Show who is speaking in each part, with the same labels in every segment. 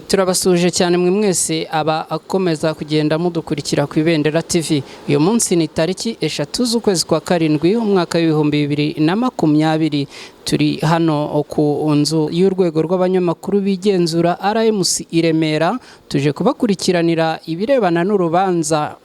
Speaker 1: Turabasuje cyane mwe mwese aba akomeza kugenda mudukurikira ku Ibendera TV. Uyu munsi ni tariki 3 z'ukwezi kwa karindwi umwaka w'2020. Turi hano ku nzu y'urwego rw'abanyamakuru bigenzura RMC i Remera, tuje kubakurikiranira ibirebana n'urubanza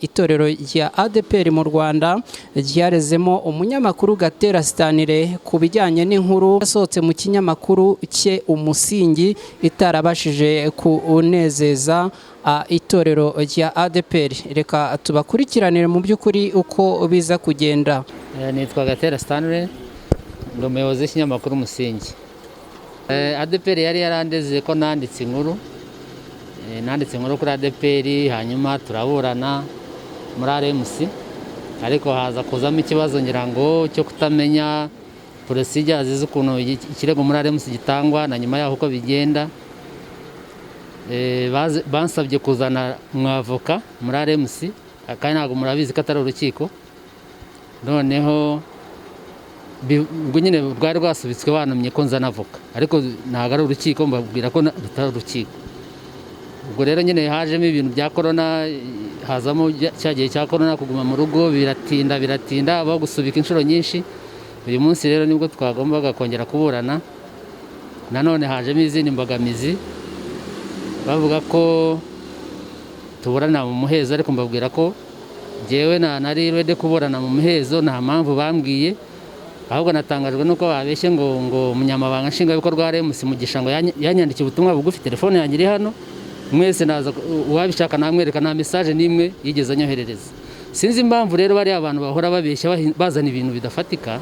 Speaker 1: itorero rya ADEPR mu Rwanda ryarezemo umunyamakuru Gatera ku bijyanye n'inkuru yasohotse mu kinyamakuru cye Umusingi itarabashije kunezeza itorero rya ADEPR. Reka tubakurikiranire mu by'ukuri uko biza kugenda.
Speaker 2: Nitwa Gatera ndi umuyobozi w'ikinyamakuru Umusingi. ADEPR yari yarandeze ko nanditse inkuru kuri ADEPR, hanyuma turaburana muri RMC, ariko haza kuzamo ikibazo ngira ngo cyo kutamenya procedure z'ukuntu ikirego muri RMC gitangwa na nyuma yaho uko bigenda. Bansabye kuzana umwavoka muri RMC, kandi ntabwo murabizi ko atari urukiko. Noneho ubwo nyine rwari rwasubitswe banumye ko nzana avoka, ariko ntabwo ari urukiko, mbabwira ko rutari urukiko. Ubwo rero nyine hajemo ibintu bya corona, hazamo cya gihe cya corona, kuguma mu rugo biratinda aho gusubika inshuro nyinshi. Uyu munsi rero nibwo twagombaga kongera kuburana. Nanone hajemo izindi mbogamizi, bavuga ko tuburana mu muhezo, ariko mbabwira ko jewe nari ready kuburana mu muhezo, nta mpamvu bambwiye. Ahubwo natangajwe nuko babeshye ngo umunyamabanga nshingwabikorwa wa RMC Mugisha ngo yanyandikiye ubutumwa bugufi, telefone yanjye iri hano, mwese naza uwabishaka namwereka, nta message nimwe yigeze anyoherereza. Sinzi impamvu rero bari abantu bahora babeshya bazana ibintu bidafatika,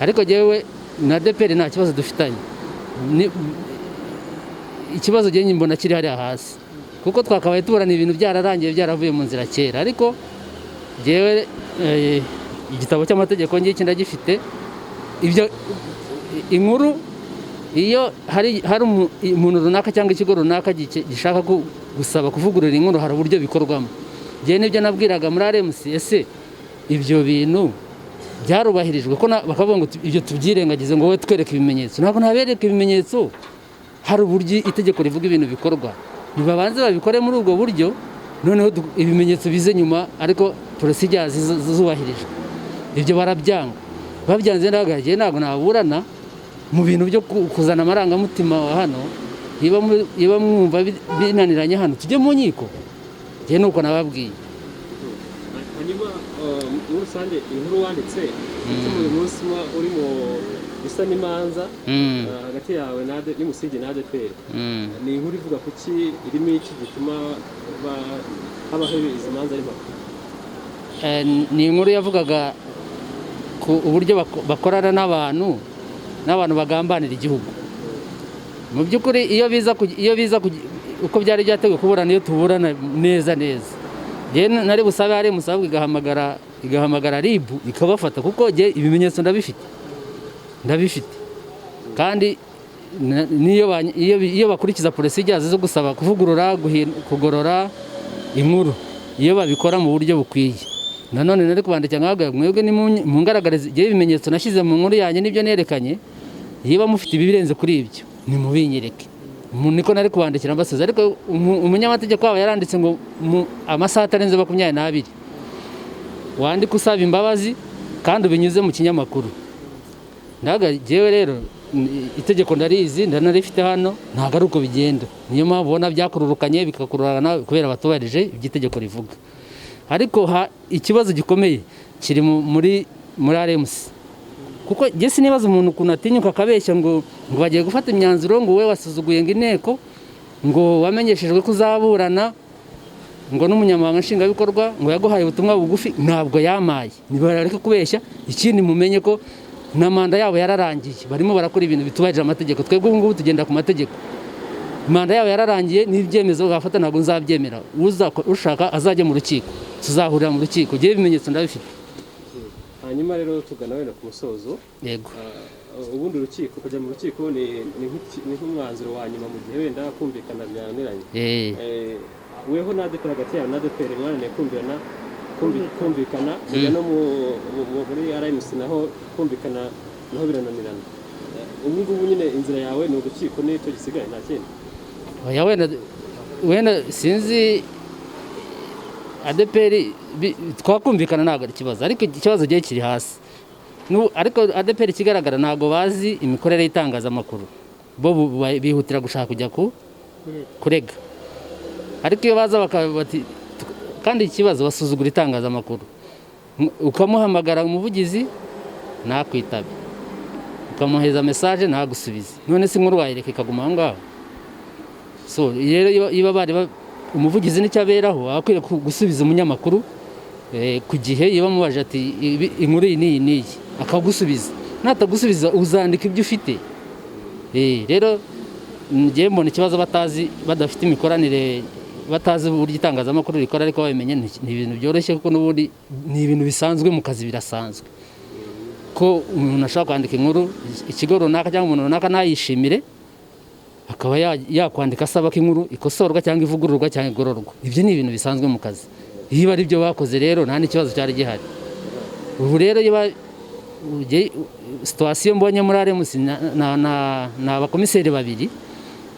Speaker 2: ariko jewe na ADEPR nta kibazo dufitanye. Ikibazo je mbona kiri hari hasi, kuko twakabaye tuburana ibintu byararangiye byaravuye mu nzira kera. Ariko jewe igitabo cy'amategeko ngiki ndagifite. Ibyo inkuru iyo hari umuntu runaka cyangwa ikigo runaka gishaka gusaba kuvugurura inkuru, hari uburyo bikorwamo. Je nibyo nabwiraga muri RMC, ese ibyo bintu byarubahirijwe? Ko bakavuga ngo ibyo tubyirengagize, ngo wowe twereke ibimenyetso. Ntabwo nabereka ibimenyetso, hari uburyo itegeko rivuga ibintu bikorwa. Nibabanze babikore muri ubwo buryo, noneho ibimenyetso bize nyuma, ariko procedure zubahirijwe. Ibyo barabyanga, babyanze ndagagiye ntabwo naburana mu bintu byo kuzana amarangamutima hano. Iba mwumva binaniranye hano, tujye mu nkiko. Je nuko nababwiye.
Speaker 3: Hanyuma muri rusange inkuru wanditse uyu munsi urimo bisa n'imanza hagati yawe n'Umusingi na ADEPR, ni inkuru ivuga kuki, irimo iki gituma habaho izi manza n'impaka?
Speaker 2: Ni inkuru yavugaga ku uburyo bakorana n'abantu bagambanira igihugu. Mu by'ukuri iyo biza uko byari byateguwe kuburana, iyo tuburana neza je nari busabe ari musabwe igahamagara RIB ikabafata, kuko je ibimenyetso ndabifite. Kandi iyo bakurikiza procedure zo gusaba kuvugurura, kugorora inkuru, iyo babikora mu buryo bukwiye. Nanone nari kubandikira nkababwira mwebwe ni mungaragarize je ibimenyetso nashyize mu nkuru yanjye nibyo nerekanye. Yiba mufite ibirenze kuri ibyo ni mubinyereke. Niko nari kubandikira mbasoza. Ariko umunyamategeko wabo yaranditse ngo amasaha atarenze 22 wandika usaba imbabazi kandi ubinyuze mu kinyamakuru. Ndaga jewe rero itegeko ndarizi, ndanarifite hano, ntago ari uko bigenda. Niyo mpamvu ubona byakururukanye bikakururana kubera batubarije iby'itegeko rivuga. Ariko ikibazo gikomeye kiri muri RMC, kuko je sinibaza umuntu ukuntu atinyuka akabeshya ngo bagiye gufata imyanzuro, ngo we wasuzuguye ngo inteko, ngo wamenyeshejwe kuzaburana, ngo n'umunyamabanga nshingwabikorwa ngo yaguhaye ubutumwa bugufi. Ntabwo yamaye, nibarareka kubeshya. Ikindi mumenye ko na manda yabo yararangiye, barimo barakora ibintu bitubahirije amategeko. Twebwe ubu ngubu tugenda ku mategeko. Manda yabo yararangiye, n'ibyemezo bafata ntabwo nzabyemera. Ushaka azajye mu rukiko, tuzahurira mu rukiko. Je ibimenyetso ndabifite.
Speaker 3: Hanyuma rero tugana wenda ku musozo.
Speaker 2: Yego.
Speaker 3: Ubundi urukiko, kujya mu rukiko ni nk'umwanzuro wa nyuma mu gihe wenda kumvikana byananiranye. Weho na ADEPR hagati yawe na ADEPR mwananiye kumvikana, no muri RMC naho kumvikana naho birananirana. Ubu ngubu nyine inzira yawe ni urukiko, n'icyo gisigaye nta kindi.
Speaker 2: oya wenda sinzi ADEPR twakumvikana ntabwo ari ikibazo, ariko ikibazo gihe kiri hasi. Ariko ADEPR ikigaragara ntabwo bazi imikorere y'itangazamakuru, bo bihutira gushaka kujya kurega. Ariko iyo baza bati kandi ikibazo basuzugura itangazamakuru, ukamuhamagara umuvugizi ntakwitabe, ukamuheza message ntagusubize, none se inkuru wayireka ikaguma aho ngaho? So rero iba bari umuvugizi n'icyaberaho akwiye gusubiza umunyamakuru ku gihe. Iyo bamubaje ati inkuru iyi niyi akagusubiza, natagusubiza uzandika ibyo ufite. Rero ngiye mbona ikibazo badafite imikoranire, batazi uburyo itangazamakuru rikora, ariko babimenye ni ibintu byoroshye, kuko n'ubundi ni ibintu bisanzwe mu kazi, birasanzwe ko umuntu ashaka kwandika inkuru ikigo runaka cyangwa umuntu runaka ntayishimire, akaba yakwandika asaba ko inkuru ikosorwa cyangwa ivugururwa cyangwa igororwa. Ibyo ni ibintu bisanzwe mu kazi. Iyo ari byo bakoze rero nta n'ikibazo cyari gihari. Ubu rero situation mbonye muri RMC na abakomiseri babiri,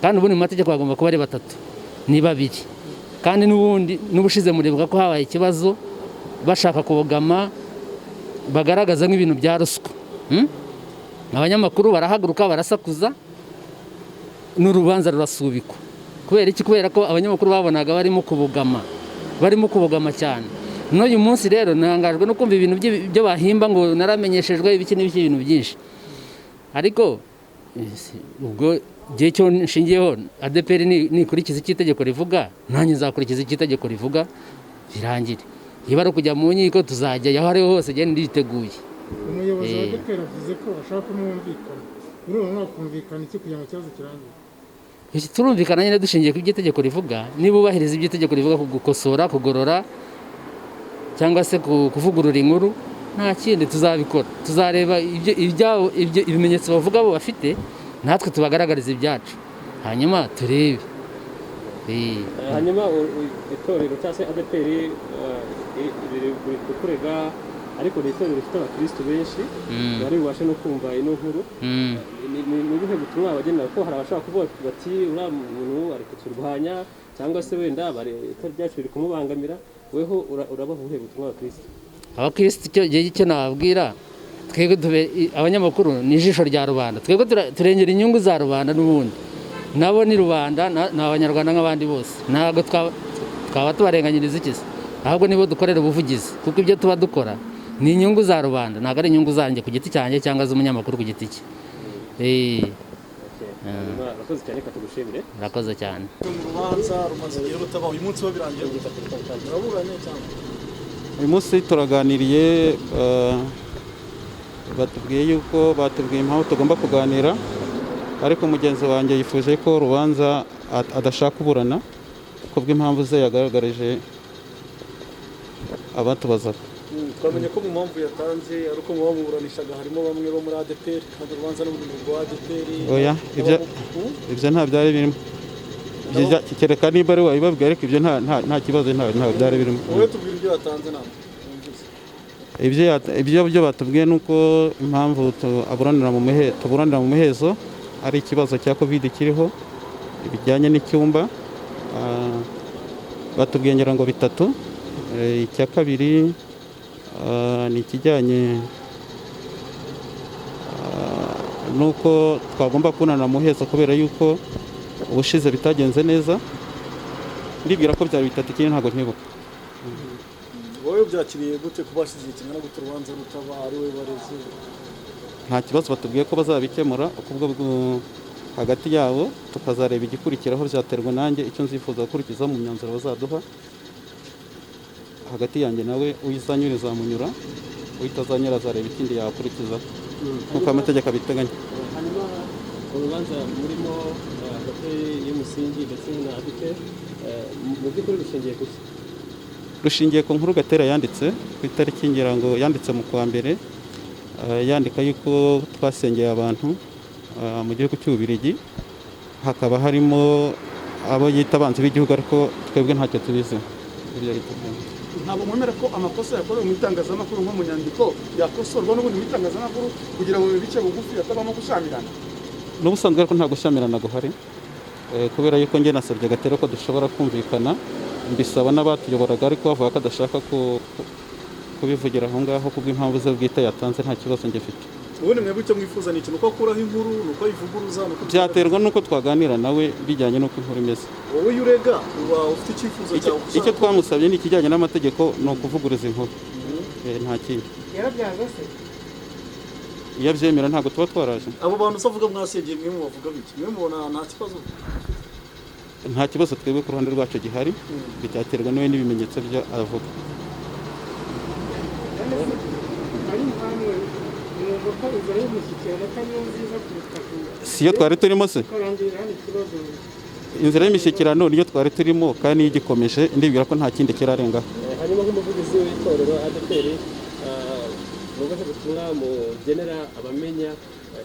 Speaker 2: kandi ubundi mu mategeko bagomba kuba ari batatu, ni babiri. Kandi n'ubundi n'ubushize muribuka ko habaye ikibazo bashaka kubogama, bagaragaza nk'ibintu bya ruswa. Abanyamakuru barahaguruka barasakuza, n'urubanza rurasubikwa. Kubera iki? Kubera ko abanyamakuru babonaga barimo kubogama cyane. N'uyu munsi rero nangajwe no kumva ibintu byo bahimba ngo naramenyeshejwe ibiki n'ibiki, ibintu byinshi. Ariko ubwo gihe cyo nshingiyeho ADEPR nikurikiza itegeko rivuga, nanjye nzakurikiza itegeko rivuga, birangire. Iyo bari kujya mu nkiko tuzajya aho ariho hose genda nditeguye.
Speaker 4: Umuyobozi wa ADEPR avuze ko bashaka kumvikana. Urumva kumvikana iki kugira ngo ikibazo kirangire?
Speaker 2: Turumvikana nyine dushingiye ku itegeko rivuga, niba ubahiriza itegeko rivuga ku gukosora, kugorora cyangwa se kuvugurura inkuru, nta kindi tuzabikora. Tuzareba ibyo ibimenyetso bavuga bo bafite, natwe tubagaragariza ibyacu, hanyuma turebe.
Speaker 3: Hanyuma itorero cyangwa se ADEPR biri kurega, ariko ni itorero rifite abakristo benshi bari bubashe no kumva ino nkuru. Ni ubuhe butumwa bagenera? Ko hari abashaka kuvuga bati uriya muntu ari kuturwanya, cyangwa se wenda itorero ryacu riri kumubangamira. Weho urabaha ubuhe butumwa abakristo?
Speaker 2: Icyo nababwira, twebwe abanyamakuru ni ijisho rya rubanda, twebwe turengera inyungu za rubanda, n'ubundi nabo ni rubanda, ni abanyarwanda nk'abandi bose. Ntabwo twaba tubarenganyiriza iki, ahubwo nibo dukorera ubuvugizi, kuko ibyo tuba dukora ni inyungu za rubanda, ntabwo ari inyungu zanjye ku giti cyanjye cyangwa z'umunyamakuru ku giti cye.
Speaker 3: Urakoze cyane, katugushimire.
Speaker 2: Urakoze cyane.
Speaker 5: Urubanza rumaze igihe rutaba, uyu munsi birangiye muraburanye cyane.
Speaker 6: Uyu munsi turaganiriye, batubwiye impamvu tugomba kuganira, ariko mugenzi wanjye yifuje ko urubanza adashaka kuburana kubw'impamvu ze yagaragarije abatubazaga.
Speaker 5: Twamenye ko mu mpamvu yatanze ari uko mu bamuburanishaga harimo bamwe bo muri ADEPR, kandi urubanza n'ubundi rwa ADEPR.
Speaker 6: Oya, ibyo nta byari birimo. Kereka niba ari wabibabwiye, ariko ibyo nta kibazo, nta byari birimo.
Speaker 5: Wowe tubwira ibyo yatanze nawe.
Speaker 6: Ibyo batubwiye ni uko impamvu tuburanira mu muhezo ari ikibazo cya COVID kiriho, ibijyanye n'icyumba. Batubwiye ngira ngo bitatu. Icya kabiri ni ikijyanye nuko twagomba kubonana mu muhezo, kubera yuko ubushize bitagenze neza. Ndibwira ko byari bitatu, ikindi ntabwo ntibuka.
Speaker 5: Wowe byakiriye gute kuba hashize igihe kingana gute urubanza rutaba, ari we bareze?
Speaker 6: Nta kibazo, batubwiye ko bazabikemura ubwo hagati yabo, tukazareba igikurikiraho. Byaterwa nanjye icyo nzifuza gukurikiza mu myanzuro bazaduha. Hagati yanjye nawe uyizanyura izamunyura, uyitazanyura azareba ikindi yakurikiza nk'uko amategeko abiteganya.
Speaker 3: Hanyuma urubanza murimo hagati y'umusingi ndetse na ADEPR, mu by'ukuri rushingiye ku ki?
Speaker 6: Rushingiye ku nkuru Gatera yanditse ku itariki, ngira ngo yanditse mu kwa mbere, yandika yuko twasengeye abantu mu gihugu cy'Ububiligi, hakaba harimo abo yita abanzi b'igihugu, ariko twebwe ntacyo tubizi.
Speaker 5: Ntabwo mwemera ko amakosa yakorewe mu itangazamakuru nko mu nyandiko yakosorwa n'ubundi mu itangazamakuru kugira ngo bice bugufi hatabamo gushyamirana?
Speaker 6: N'ubusanzwe ariko nta gushyamirana guhari. kubera yuko njye nasabye Gatera ko dushobora kumvikana, mbisaba n'abatuyoboraga ariko bavuga ko adashaka kubivugira aho ngaho kubw'impamvu ze bwite yatanze, nta kibazo njye mfite.
Speaker 5: ubundi mwebwe icyo mwifuza ni ikintu, uko akuraho inkuru, nuko yivuguruza, nuko
Speaker 6: byaterwa nuko twaganira nawe bijyanye n'uko inkuru imeze.
Speaker 5: wowe iyo urega uba ufite icyifuzo cyawe?
Speaker 6: Icyo twamusabye ni ikijyanye n'amategeko, ni ukuvuguruza inkuru, nta kindi.
Speaker 4: yarabyanze se?
Speaker 6: Iyo abyemera ntabwo tuba twaraje.
Speaker 5: abo bantu usavuga mwasengeye, mwe mubavuga biki? mwe mubona nta kibazo?
Speaker 6: Nta kibazo twebwe ku ruhande rwacu gihari, byaterwa nawe n'ibimenyetso byo avuga. Si yo twari turimo se? Inzira y'imishyikirano niyo twari turimo kandi niyo igikomeje, ndibwira ko nta kindi kirarengaho.
Speaker 3: hanyuma nk'umuvugizi w'itorero ADEPR mubaze ubutumwa mugenera abamenya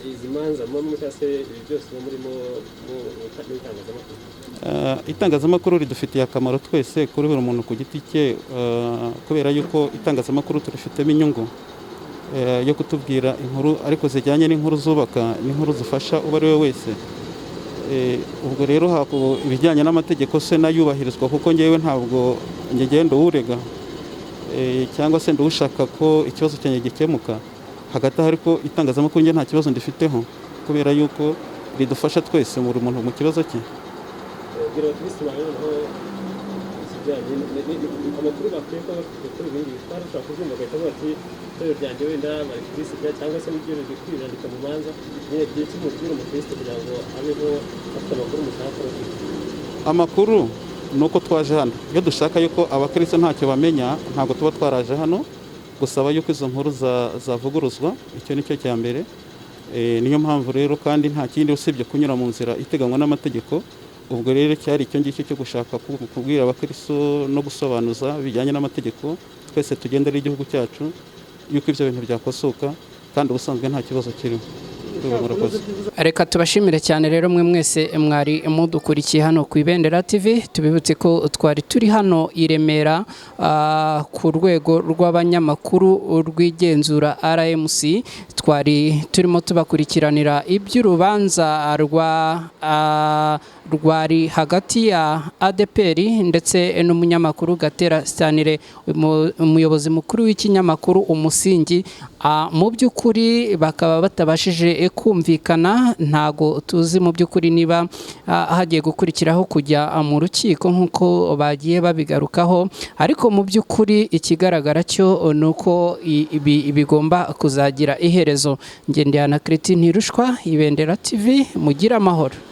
Speaker 3: izi manza muba cyangwa se ibi byose muba murimo mu itangazamakuru?
Speaker 6: Itangazamakuru ridufitiye akamaro twese, kuri buri muntu ku giti cye, kubera yuko itangazamakuru turifitemo inyungu yo kutubwira inkuru ariko zijyanye n'inkuru zubaka, n'inkuru zifasha uwo ari we wese. Ubwo rero ibijyanye n'amategeko se nayubahirizwa, kuko ngewe ntabwo ngenda uwurega cyangwa se ndushaka ko ikibazo cyanjye gikemuka. Hagati aho ariko itangazamakuru nge nta kibazo ndifiteho, kubera yuko ridufasha twese buri muntu mu kibazo cye.
Speaker 3: amakuru bakwiye kuba bafite kuri ibi ngibi twashobora kubyumva bagahita bavuga ati itorero ryanjye wenda bari kurisibya cyangwa se n'ibyo riri kwirandika mu manza, nyine igihe cy'umubwira umukristo kugira ngo abeho afite amakuru mushaka kubafite.
Speaker 6: Amakuru ni uko twaje hano, iyo dushaka yuko abakristo ntacyo bamenya ntabwo tuba twaraje hano gusaba yuko izo nkuru zavuguruzwa. Icyo ni cyo cya mbere, niyo mpamvu rero kandi nta kindi usibye kunyura mu nzira iteganywa n'amategeko. Ubwo rero cyari icyo ngicyo cyo gushaka kubwira abakristo no gusobanuza bijyanye n'amategeko, twese tugendera igihugu cyacu, yuko ibyo bintu byakosoka kandi ubusanzwe nta kibazo kirimo.
Speaker 1: Reka tubashimire cyane rero mwe mwese mwari mudukurikiye hano ku Ibendera TV. Tubibutse ko twari turi hano i Remera ku rwego rw'abanyamakuru rw'igenzura RMC. Twari turimo tubakurikiranira iby'urubanza rwari hagati ya ADEPR ndetse n'umunyamakuru Gatera Stanire, umuyobozi mukuru w'ikinyamakuru Umusingi. Mu by'ukuri bakaba batabashije kumvikana, ntago tuzi mu by'ukuri niba hagiye gukurikiraho kujya mu rukiko nk'uko bagiye babigarukaho, ariko mu by'ukuri ikigaragara cyo ni uko bigomba kuzagira iherezo. Ngendana Christine Ntirushwa, Ibendera TV, mugire amahoro.